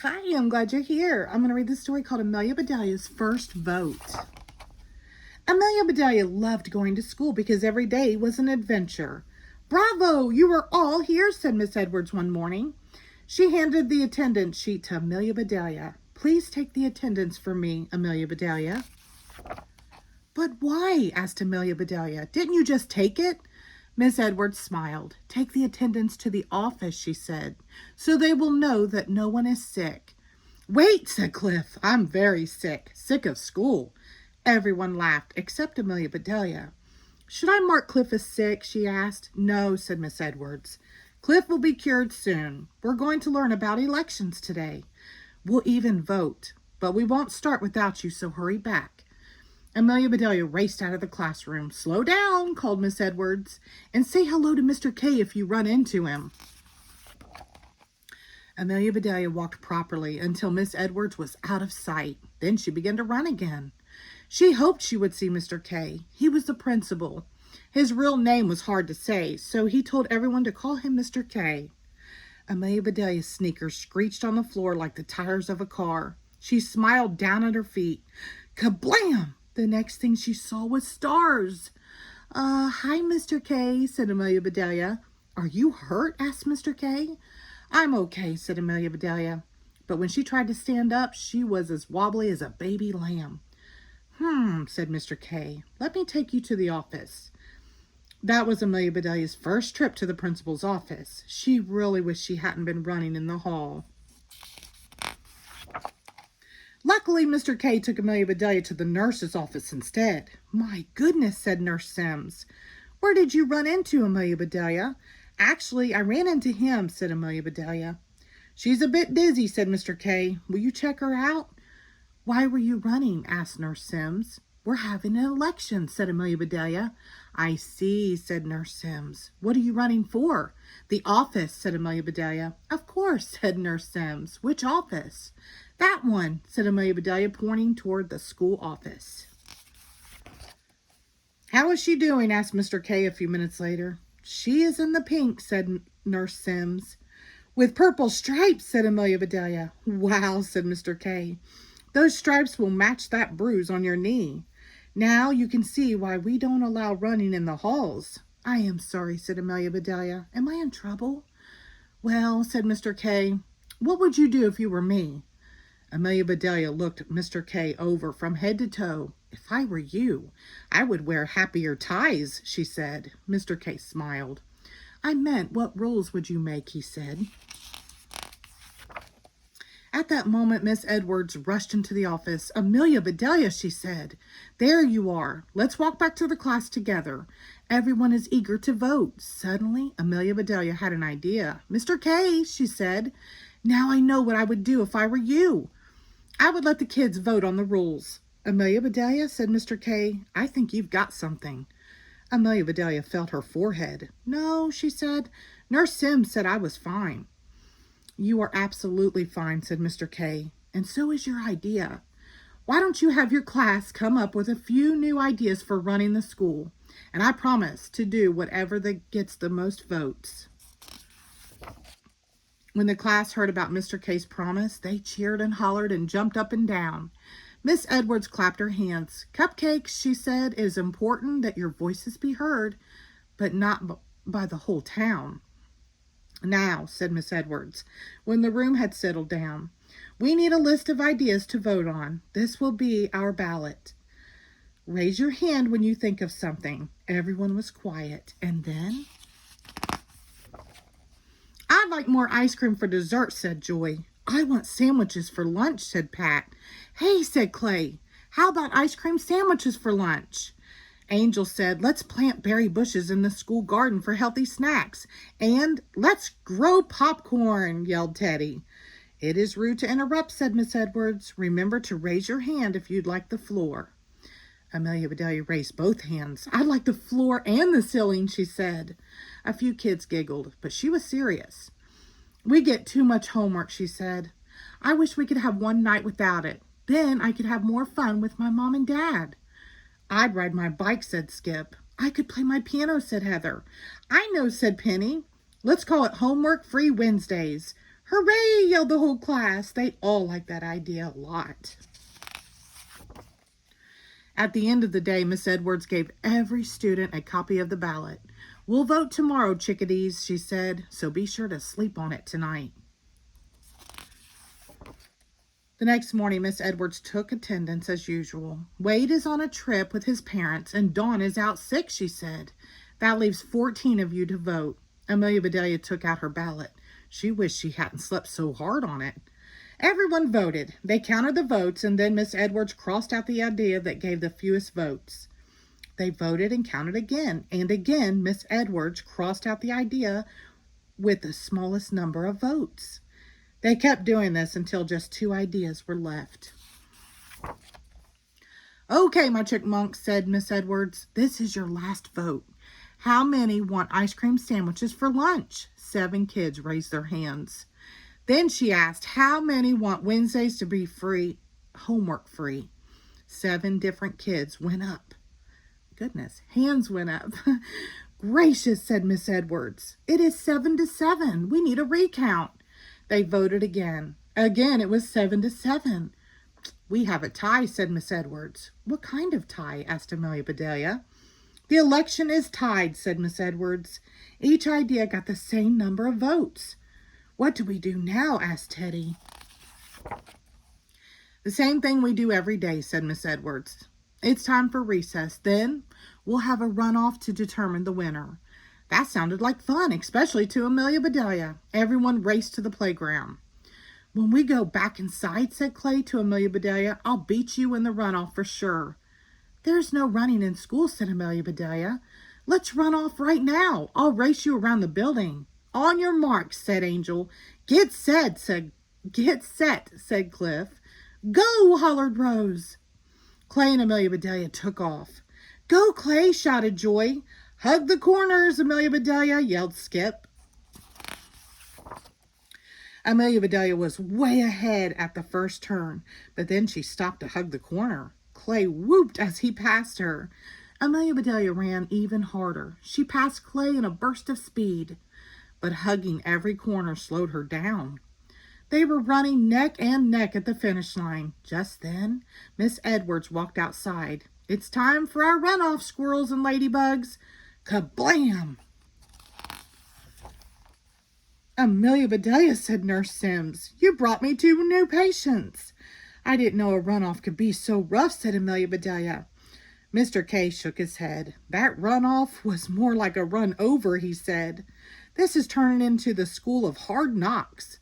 Hi, I'm glad you're here. I'm going to read this story called Amelia Bedelia's First Vote. Amelia Bedelia loved going to school because every day was an adventure. Bravo, you are all here, said Miss Edwards one morning. She handed the attendance sheet to Amelia Bedelia. Please take the attendance for me, Amelia Bedelia. But why? Asked Amelia Bedelia. Didn't you just take it? Miss Edwards smiled. Take the attendance to the office, she said, so they will know that no one is sick. Wait, said Cliff. I'm very sick. Sick of school. Everyone laughed, except Amelia Bedelia. Should I mark Cliff as sick? She asked. No, said Miss Edwards. Cliff will be cured soon. We're going to learn about elections today. We'll even vote, but we won't start without you, so hurry back. Amelia Bedelia raced out of the classroom. Slow down, called Miss Edwards, and say hello to Mr. K if you run into him. Amelia Bedelia walked properly until Miss Edwards was out of sight. Then she began to run again. She hoped she would see Mr. K. He was the principal. His real name was hard to say, so he told everyone to call him Mr. K. Amelia Bedelia's sneakers screeched on the floor like the tires of a car. She smiled down at her feet. Kablam! The next thing she saw was stars. Hi, Mr. K, said Amelia Bedelia. Are you hurt? Asked Mr. K. I'm okay, said Amelia Bedelia. But when she tried to stand up, she was as wobbly as a baby lamb. Said Mr. K. Let me take you to the office. That was Amelia Bedelia's first trip to the principal's office. She really wished she hadn't been running in the hall. Luckily, Mr. K took Amelia Bedelia to the nurse's office instead. My goodness, said Nurse Sims. Where did you run into, Amelia Bedelia? Actually, I ran into him, said Amelia Bedelia. She's a bit dizzy, said Mr. K. Will you check her out? Why were you running? Asked Nurse Sims. We're having an election, said Amelia Bedelia. I see, said Nurse Sims. What are you running for? The office, said Amelia Bedelia. Of course, said Nurse Sims. Which office? That one, said Amelia Bedelia, pointing toward the school office. How is she doing? Asked Mr. K a few minutes later. She is in the pink, said Nurse Sims. With purple stripes, said Amelia Bedelia. Wow, said Mr. K. Those stripes will match that bruise on your knee. Now you can see why we don't allow running in the halls. I am sorry, said Amelia Bedelia. Am I in trouble? Well, said Mr. K, what would you do if you were me? Amelia Bedelia looked Mr. K over from head to toe. If I were you, I would wear happier ties, she said. Mr. K smiled. I meant, what rules would you make, he said. At that moment, Miss Edwards rushed into the office. Amelia Bedelia, she said. There you are. Let's walk back to the class together. Everyone is eager to vote. Suddenly, Amelia Bedelia had an idea. Mr. K, she said. Now I know what I would do if I were you. I would let the kids vote on the rules. Amelia Bedelia, said Mr. K, I think you've got something. Amelia Bedelia felt her forehead. No, she said. Nurse Sims said I was fine. You are absolutely fine, said Mr. K, and so is your idea. Why don't you have your class come up with a few new ideas for running the school? And I promise to do whatever that gets the most votes. When the class heard about Mr. K's promise, they cheered and hollered and jumped up and down. Miss Edwards clapped her hands. Cupcakes, she said, it is important that your voices be heard, but not by the whole town. Now, said Miss Edwards, when the room had settled down, we need a list of ideas to vote on. This will be our ballot. Raise your hand when you think of something. Everyone was quiet. And then, I'd like more ice cream for dessert, said Joy. I want sandwiches for lunch, said Pat. Hey, said Clay, how about ice cream sandwiches for lunch? Angel said, let's plant berry bushes in the school garden for healthy snacks. And let's grow popcorn, yelled Teddy. It is rude to interrupt, said Miss Edwards. Remember to raise your hand if you'd like the floor. Amelia Bedelia raised both hands. I'd like the floor and the ceiling, she said. A few kids giggled, but she was serious. We get too much homework, she said. I wish we could have one night without it. Then I could have more fun with my mom and dad. I'd ride my bike, said Skip. I could play my piano, said Heather. I know, said Penny. Let's call it Homework Free Wednesdays. Hooray, yelled the whole class. They all liked that idea a lot. At the end of the day, Miss Edwards gave every student a copy of the ballot. We'll vote tomorrow, chickadees, she said, so be sure to sleep on it tonight. The next morning, Miss Edwards took attendance as usual. Wade is on a trip with his parents, and Dawn is out sick, she said. That leaves 14 of you to vote. Amelia Bedelia took out her ballot. She wished she hadn't slept so hard on it. Everyone voted. They counted the votes, and then Miss Edwards crossed out the idea that gave the fewest votes. They voted and counted again, and again Miss Edwards crossed out the idea with the smallest number of votes. They kept doing this until just 2 ideas were left. Okay, my chipmunks, said Miss Edwards, this is your last vote. How many want ice cream sandwiches for lunch? 7 kids raised their hands. Then she asked, how many want Wednesdays to be free, homework free? 7 different kids went up. Goodness, hands went up. Gracious, said Miss Edwards. It is 7-7. We need a recount. They voted again. Again, it was 7-7. We have a tie, said Miss Edwards. What kind of tie? Asked Amelia Bedelia. The election is tied, said Miss Edwards. Each idea got the same number of votes. What do we do now? Asked Teddy. The same thing we do every day, said Miss Edwards. It's time for recess. Then we'll have a runoff to determine the winner. That sounded like fun, especially to Amelia Bedelia. Everyone raced to the playground. When we go back inside, said Clay to Amelia Bedelia, I'll beat you in the runoff for sure. There's no running in school, said Amelia Bedelia. Let's run off right now. I'll race you around the building. On your marks, said Angel. Get set, said Cliff. Go, hollered Rose. Clay and Amelia Bedelia took off. Go, Clay, shouted Joy. Hug the corners, Amelia Bedelia, yelled Skip. Amelia Bedelia was way ahead at the first turn, but then she stopped to hug the corner. Clay whooped as he passed her. Amelia Bedelia ran even harder. She passed Clay in a burst of speed, but hugging every corner slowed her down. They were running neck and neck at the finish line. Just then, Miss Edwards walked outside. It's time for our runoff, squirrels and ladybugs. Kablam! Amelia Bedelia, said Nurse Sims, you brought me 2 new patients. I didn't know a runoff could be so rough, said Amelia Bedelia. Mr. K shook his head. That runoff was more like a run over, he said. This is turning into the school of hard knocks.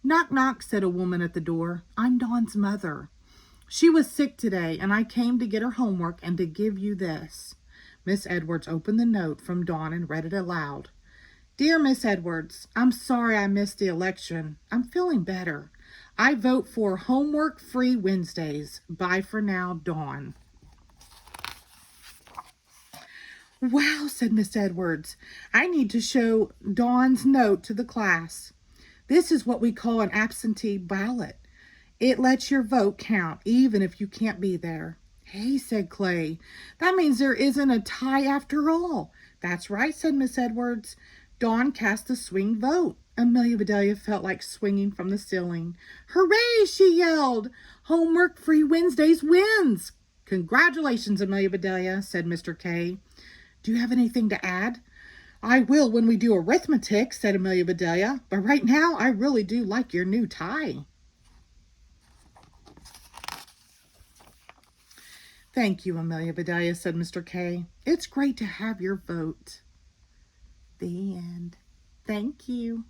Knock, knock, said a woman at the door. I'm Dawn's mother. She was sick today, and I came to get her homework and to give you this. Miss Edwards opened the note from Dawn and read it aloud. Dear Miss Edwards, I'm sorry I missed the election. I'm feeling better. I vote for homework-free Wednesdays. Bye for now, Dawn. Wow, said Miss Edwards. I need to show Dawn's note to the class. This is what we call an absentee ballot. It lets your vote count, even if you can't be there. Hey, said Clay, that means there isn't a tie after all. That's right, said Miss Edwards. Dawn cast a swing vote. Amelia Bedelia felt like swinging from the ceiling. Hooray, she yelled. Homework-free Wednesdays wins. Congratulations, Amelia Bedelia, said Mr. K. Do you have anything to add? I will when we do arithmetic, said Amelia Bedelia. But right now, I really do like your new tie. Thank you, Amelia Bedelia, said Mr. K. It's great to have your vote. The end. Thank you.